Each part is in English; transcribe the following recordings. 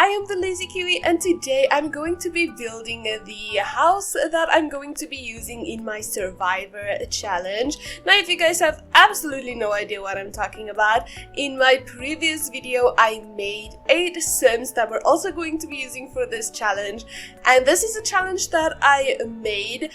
I am the Lazy Kiwi, and today I'm going to be building the house that I'm going to be using in my Survivor challenge. Now, if you guys have absolutely no idea what I'm talking about, in my previous video I made 8 sims that we're also going to be using for this challenge, and this is a challenge that I made.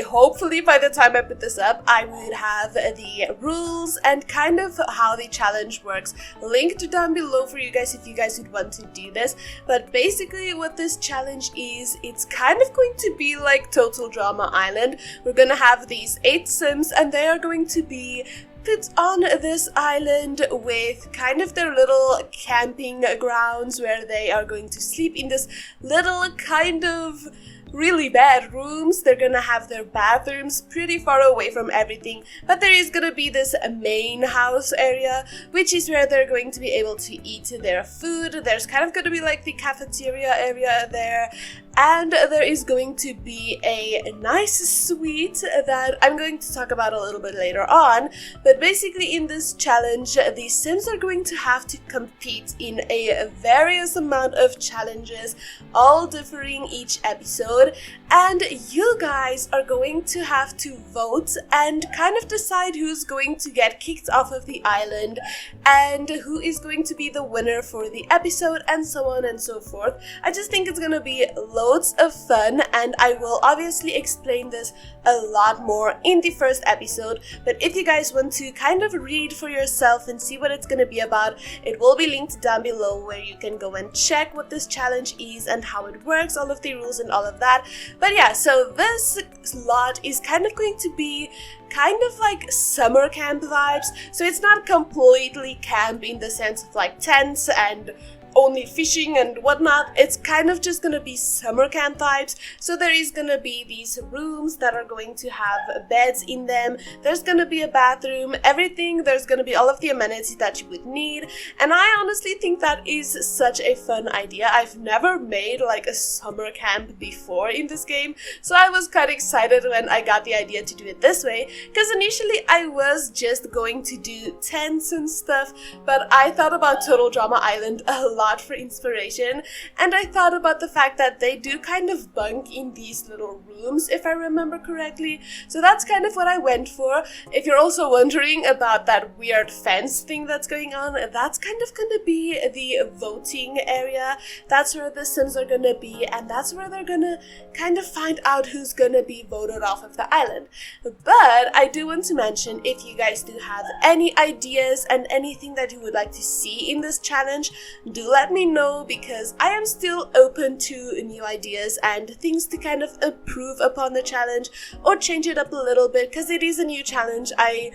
Hopefully by the time I put this up, I would have the rules and kind of how the challenge works linked down below for you guys if you guys would want to do this. But basically what this challenge is, it's kind of going to be like Total Drama Island. We're gonna have these 8 sims and they are going to be put on this island with kind of their little camping grounds where they are going to sleep in this little kind of really bad rooms. They're gonna have their bathrooms pretty far away from everything, but there is gonna be this main house area, which is where they're going to be able to eat their food. There's kind of gonna be like the cafeteria area there, and there is going to be a nice suite that I'm going to talk about a little bit later on. But basically in this challenge, the sims are going to have to compete in a various amount of challenges, all differing each episode, and you guys are going to have to vote and kind of decide who's going to get kicked off of the island and who is going to be the winner for the episode, and so on and so forth. I just think it's gonna be loads of fun, and I will obviously explain this a lot more in the first episode. But if you guys want to kind of read for yourself and see what it's gonna be about, it will be linked down below where you can go and check what this challenge is and how it works, all of the rules and all of that. But yeah, so this lot is kind of going to be kind of like summer camp vibes. So it's not completely camp in the sense of like tents and only fishing and whatnot. It's kind of just gonna be summer camp vibes. So there is gonna be these rooms that are going to have beds in them. There's gonna be a bathroom, everything. There's gonna be all of the amenities that you would need, and I honestly think that is such a fun idea. I've never made like a summer camp before in this game, so I was quite excited when I got the idea to do it this way, because initially I was just going to do tents and stuff, but I thought about Total Drama Island a lot for inspiration, and I thought about the fact that they do kind of bunk in these little rooms, if I remember correctly. So that's kind of what I went for. If you're also wondering about that weird fence thing that's going on, that's kind of gonna be the voting area. That's where the sims are gonna be, and that's where they're gonna kind of find out who's gonna be voted off of the island. But I do want to mention, if you guys do have any ideas and anything that you would like to see in this challenge, do let me know, because I am still open to new ideas and things to kind of improve upon the challenge or change it up a little bit, because it is a new challenge. I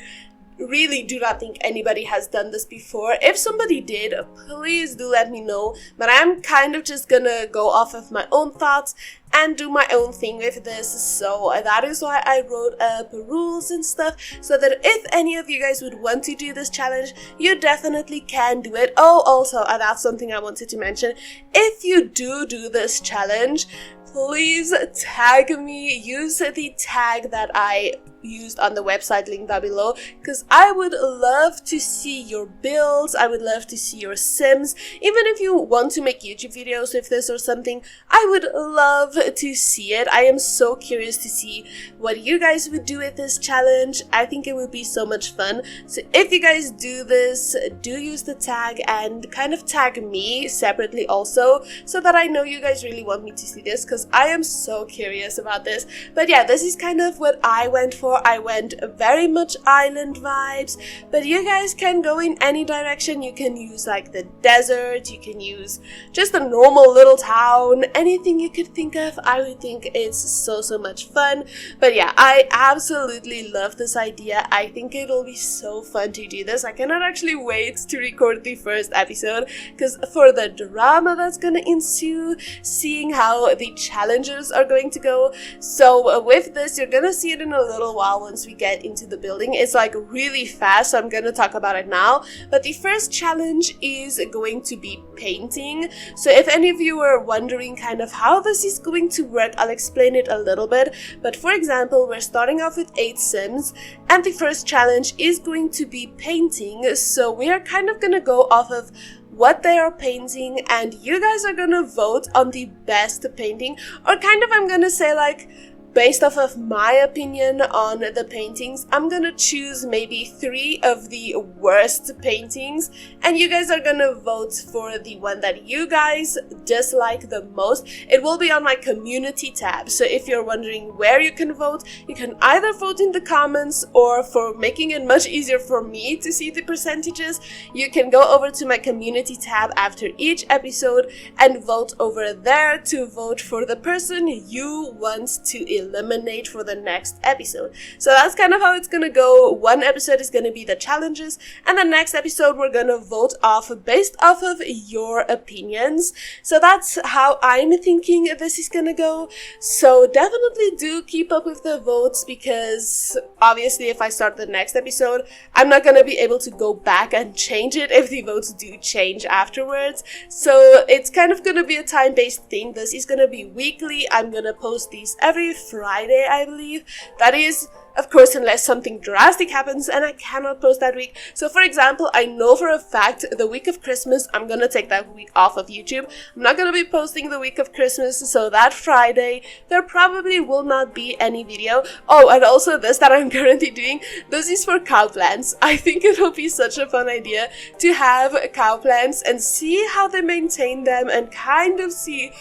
really do not think anybody has done this before. If somebody did, please do let me know, but I'm kind of just gonna go off of my own thoughts and do my own thing with this. So that is why I wrote up rules and stuff, so that if any of you guys would want to do this challenge, you definitely can do it. Oh, also, that's something I wanted to mention. If you do this challenge, please tag me. Use the tag that I used on the website link down below, because I would love to see your builds. I would love to see your sims. Even if you want to make YouTube videos with this or something, I would love to see it. I am so curious to see what you guys would do with this challenge. I think it would be so much fun. So if you guys do this, do use the tag and kind of tag me separately also, so that I know you guys really want me to see this, because I am so curious about this. But yeah, this is kind of what I went for. I went very much island vibes, but you guys can go in any direction. You can use like the desert, you can use just a normal little town, anything you could think of. I would think it's so much fun. But yeah, I absolutely love this idea. I think it'll be so fun to do this. I cannot actually wait to record the first episode, because for the drama that's gonna ensue, seeing how the challenges are going to go. So with this, you're gonna see it in a little while once we get into the building. It's like really fast, so I'm gonna talk about it now. But the first challenge is going to be painting. So if any of you were wondering kind of how this is going to work, I'll explain it a little bit. But for example, we're starting off with 8 sims, and the first challenge is going to be painting. So we are kind of gonna go off of what they are painting, and you guys are gonna vote on the best painting, or kind of I'm gonna say like, based off of my opinion on the paintings, I'm gonna choose maybe 3 of the worst paintings, and you guys are gonna vote for the one that you guys dislike the most. It will be on my community tab, so if you're wondering where you can vote, you can either vote in the comments, or for making it much easier for me to see the percentages, you can go over to my community tab after each episode and vote over there to vote for the person you want to eliminate for the next episode. So that's kind of how it's gonna go. One episode is gonna be the challenges, and the next episode we're gonna vote off based off of your opinions. So that's how I'm thinking this is gonna go. So definitely do keep up with the votes, because obviously if I start the next episode, I'm not gonna be able to go back and change it if the votes do change afterwards. So it's kind of gonna be a time-based thing. This is gonna be weekly. I'm gonna post these every Friday, I believe. That is, of course, unless something drastic happens and I cannot post that week. So for example, I know for a fact the week of Christmas, I'm gonna take that week off of YouTube. I'm not gonna be posting the week of Christmas, so that Friday, there probably will not be any video. Oh, and also this that I'm currently doing, this is for cow plants. I think it will be such a fun idea to have cow plants and see how they maintain them, and kind of see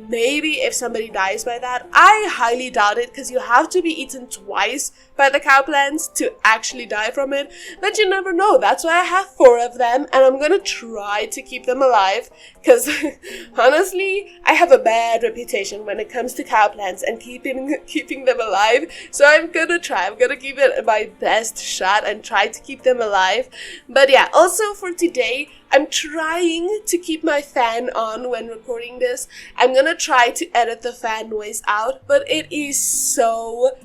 maybe if somebody dies by that. I highly doubt it, because you have to be eaten twice by the cow plants to actually die from it, but you never know. That's why I have 4 of them, and I'm gonna try to keep them alive, because honestly, I have a bad reputation when it comes to cow plants and keeping them alive. So I'm gonna give it my best shot and try to keep them alive. But yeah, also for today, I'm trying to keep my fan on when recording this. I'm gonna try to edit the fan noise out, but it is so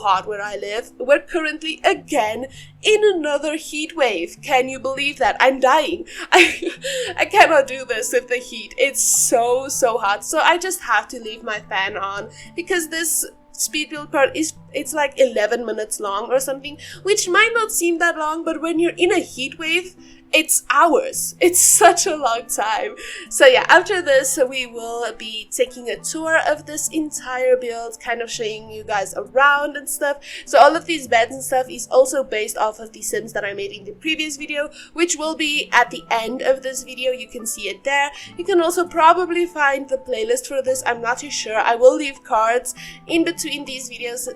hot where I live. We're currently again in another heat wave. Can you believe that? I'm dying. I cannot do this with the heat. It's so hot. So I just have to leave my fan on, because this speed build part it's like 11 minutes long or something, which might not seem that long, but when you're in a heat wave, it's hours. It's such a long time. So yeah, after this we will be taking a tour of this entire build, kind of showing you guys around and stuff. So all of these beds and stuff is also based off of the sims that I made in the previous video, which will be at the end of this video. You can see it there. You can also probably find the playlist for this. I'm not too sure. I will leave cards in between these videos,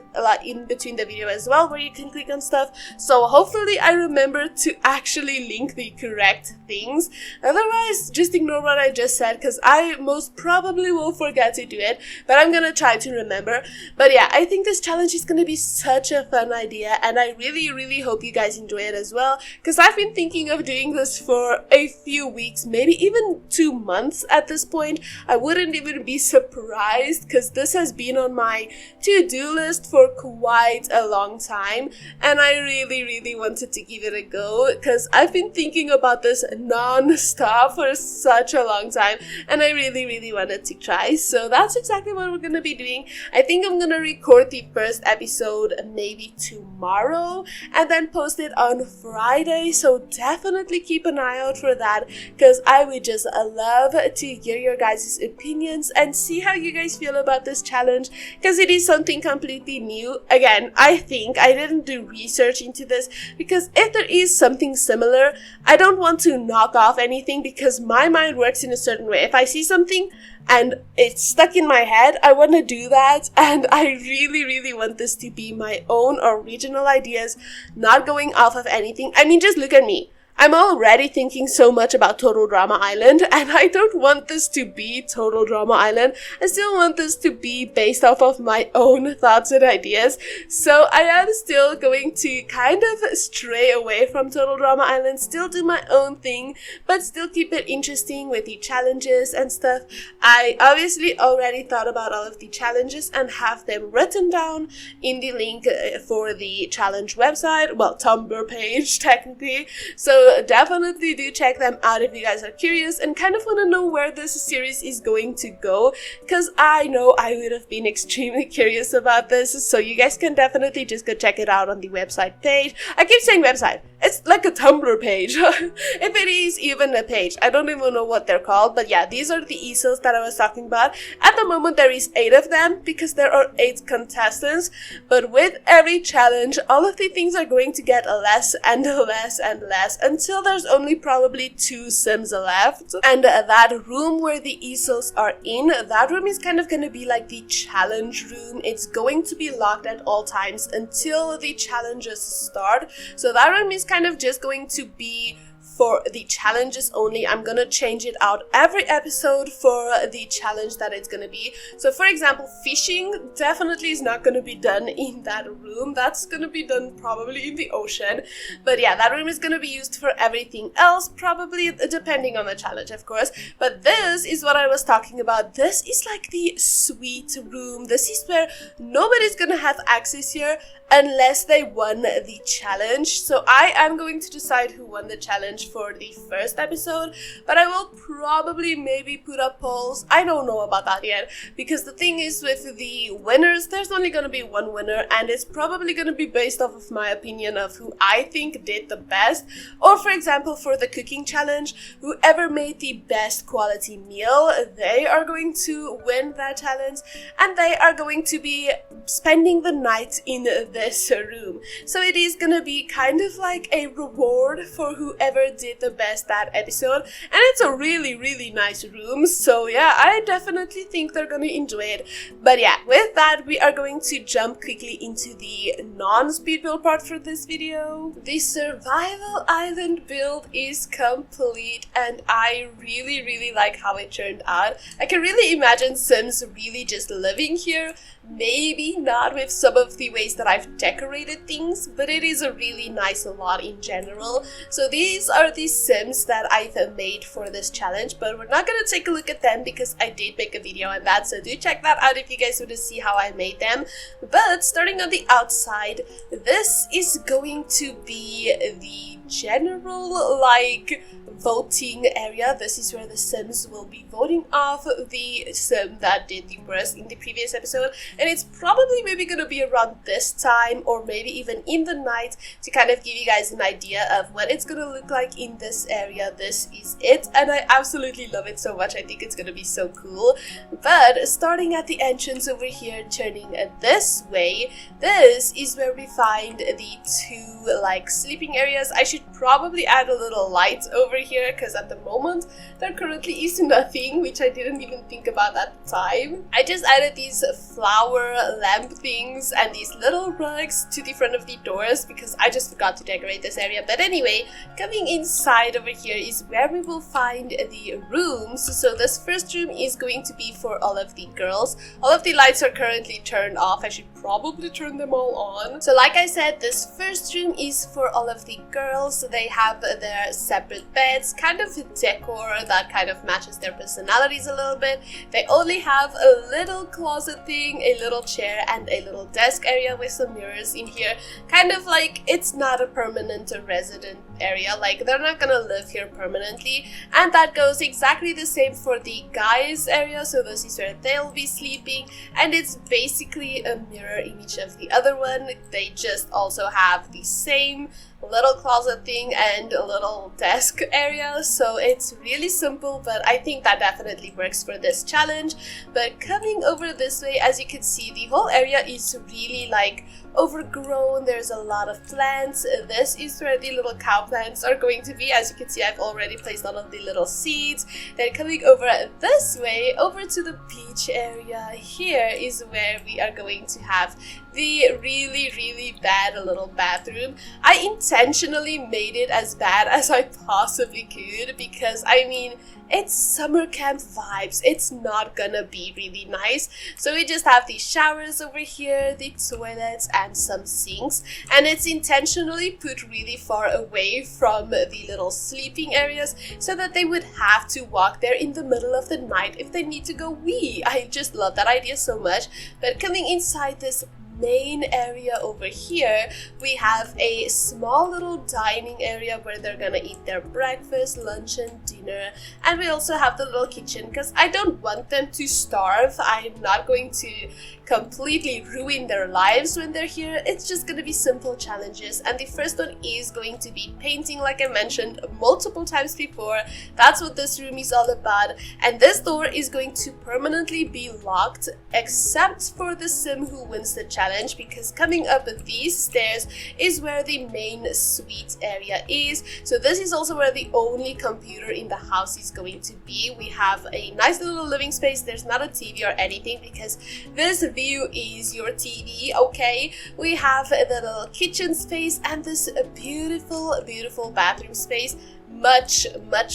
in between the video as well, where you can click on stuff. So hopefully I remember to actually link the correct things. Otherwise, just ignore what I just said, because I most probably will forget to do it, but I'm gonna try to remember. But yeah, I think this challenge is gonna be such a fun idea, and I really hope you guys enjoy it as well, because I've been thinking of doing this for a few weeks, maybe even 2 months at this point. I wouldn't even be surprised, because this has been on my to-do list for quite a long time, and I really wanted to give it a go, because I've been thinking about this non-stop for such a long time, and I really wanted to try. So that's exactly what we're gonna be doing. I think I'm gonna record the first episode maybe tomorrow and then post it on Friday, so definitely keep an eye out for that, because I would just love to hear your guys' opinions and see how you guys feel about this challenge, because it is something completely new. Again, I think I didn't do research into this, because if there is something similar, I don't want to knock off anything, because my mind works in a certain way. If I see something and it's stuck in my head, I want to do that, and I really want this to be my own original ideas, not going off of anything. I mean, just look at me. I'm already thinking so much about Total Drama Island, and I don't want this to be Total Drama Island. I still want this to be based off of my own thoughts and ideas. So I am still going to kind of stray away from Total Drama Island, still do my own thing, but still keep it interesting with the challenges and stuff. I obviously already thought about all of the challenges and have them written down in the link for the challenge website, well, Tumblr page technically. So So definitely do check them out if you guys are curious and kind of want to know where this series is going to go, because I know I would have been extremely curious about this. So you guys can definitely just go check it out on the website page. I keep saying website, it's like a Tumblr page. If it is even a page, I don't even know what they're called, but yeah, these are the easels that I was talking about. At the moment there is 8 of them because there are 8 contestants, but with every challenge all of the things are going to get less and less and less until there's only probably 2 sims left. And that room where the easels are in, that room is kind of going to be like the challenge room. It's going to be locked at all times until the challenges start. So that room is kind of just going to be for the challenges only. I'm gonna change it out every episode for the challenge that it's gonna be. So for example, fishing definitely is not gonna be done in that room. That's gonna be done probably in the ocean. But yeah, that room is gonna be used for everything else, probably depending on the challenge, of course. But this is what I was talking about. This is like the sweet room. This is where nobody's gonna have access here unless they won the challenge. So I am going to decide who won the challenge for the first episode, but I will probably maybe put up polls. I don't know about that yet, because the thing is with the winners, there's only going to be one winner, and it's probably going to be based off of my opinion of who I think did the best. Or for example, for the cooking challenge, whoever made the best quality meal, they are going to win that challenge, and they are going to be spending the night in this room. So it is gonna be kind of like a reward for whoever did the best that episode, and it's a really nice room. So yeah, I definitely think they're gonna enjoy it. But yeah, with that, we are going to jump quickly into the non-speed build part for this video. The survival island build is complete, and I really like how it turned out. I can really imagine Sims really just living here. Maybe not with some of the ways that I've decorated things, but it is a really nice lot in general. So these are the Sims that I've made for this challenge, but we're not gonna take a look at them because I did make a video on that, so do check that out if you guys want to see how I made them. But starting on the outside, this is going to be the general like voting area. This is where the Sims will be voting off the Sim that did the worst in the previous episode, and it's probably maybe gonna be around this time or maybe even in the night to kind of give you guys an idea of what it's gonna look like in this area. This is it, and I absolutely love it so much. I think it's gonna be so cool. But starting at the entrance over here, turning this way, this is where we find the 2 like sleeping areas. I should probably add a little light over here because at the moment there currently is nothing, which I didn't even think about at the time. I just added these flower lamp things and these little rugs to the front of the doors because I just forgot to decorate this area. But anyway, coming inside over here is where we will find the rooms. So this first room is going to be for all of the girls. All of the lights are currently turned off. I should probably turn them all on. So like I said, this first room is for all of the girls. They have their separate beds, kind of a decor that kind of matches their personalities a little bit. They only have a little closet thing, a little chair, and a little desk area with some mirrors in here. Kind of like it's not a permanent resident area, like they're not gonna live here permanently. And that goes exactly the same for the guys area. So this is where they'll be sleeping, and it's basically a mirror image of the other one. They just also have the same little closet thing and a little desk area, so it's really simple, but I think that definitely works for this challenge. But coming over this way, as you can see, the whole area is really like overgrown. There's a lot of plants. This is where the little cow plants are going to be. As you can see, I've already placed all of the little seeds. Then coming over this way, over to the beach area, here is where we are going to have the really bad little bathroom. I intentionally made it as bad as I possibly could because I mean, it's summer camp vibes. It's not gonna be really nice. So we just have these showers over here, the toilets, and some sinks. And it's intentionally put really far away from the little sleeping areas so that they would have to walk there in the middle of the night if they need to go wee. I just love that idea so much. But coming inside this main area over here, we have a small little dining area where they're gonna eat their breakfast, lunch, and dinner. And we also have the little kitchen because I don't want them to starve. I'm not going to completely ruin their lives when they're here. It's just gonna be simple challenges, and the first one is going to be painting, like I mentioned multiple times before. That's what this room is all about, and this door is going to permanently be locked except for the sim who wins the challenge, because coming up these stairs is where the main suite area is. So this is also where the only computer in the house is going to be. We have a nice little living space. There's not a TV or anything because this view is your TV, okay? We have the little kitchen space and this beautiful bathroom space. Much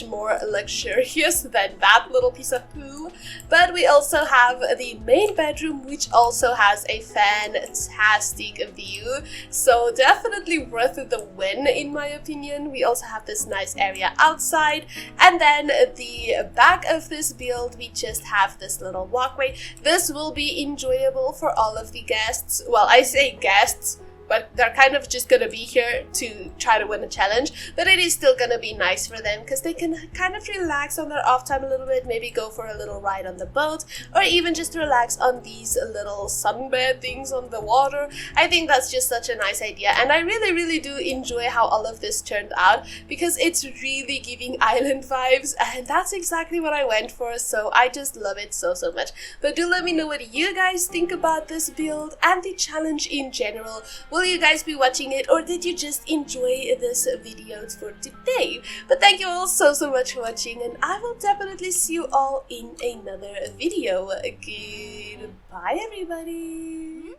more luxurious than that little piece of poo. But we also have the main bedroom, which also has a fantastic view, so definitely worth the win in my opinion. We also have this nice area outside, and then the back of this build we just have this little walkway. This will be enjoyable for all of the guests. Well, I say guests, but they're kind of just gonna be here to try to win a challenge, but it is still gonna be nice for them because they can kind of relax on their off time a little bit, maybe go for a little ride on the boat, or even just relax on these little sunbed things on the water. I think that's just such a nice idea, and I really do enjoy how all of this turned out because it's really giving island vibes, and that's exactly what I went for, so I just love it so much. But do let me know what you guys think about this build and the challenge in general. Will you guys be watching it, or did you just enjoy this video for today? But thank you all so much for watching, and I will definitely see you all in another video. Goodbye everybody!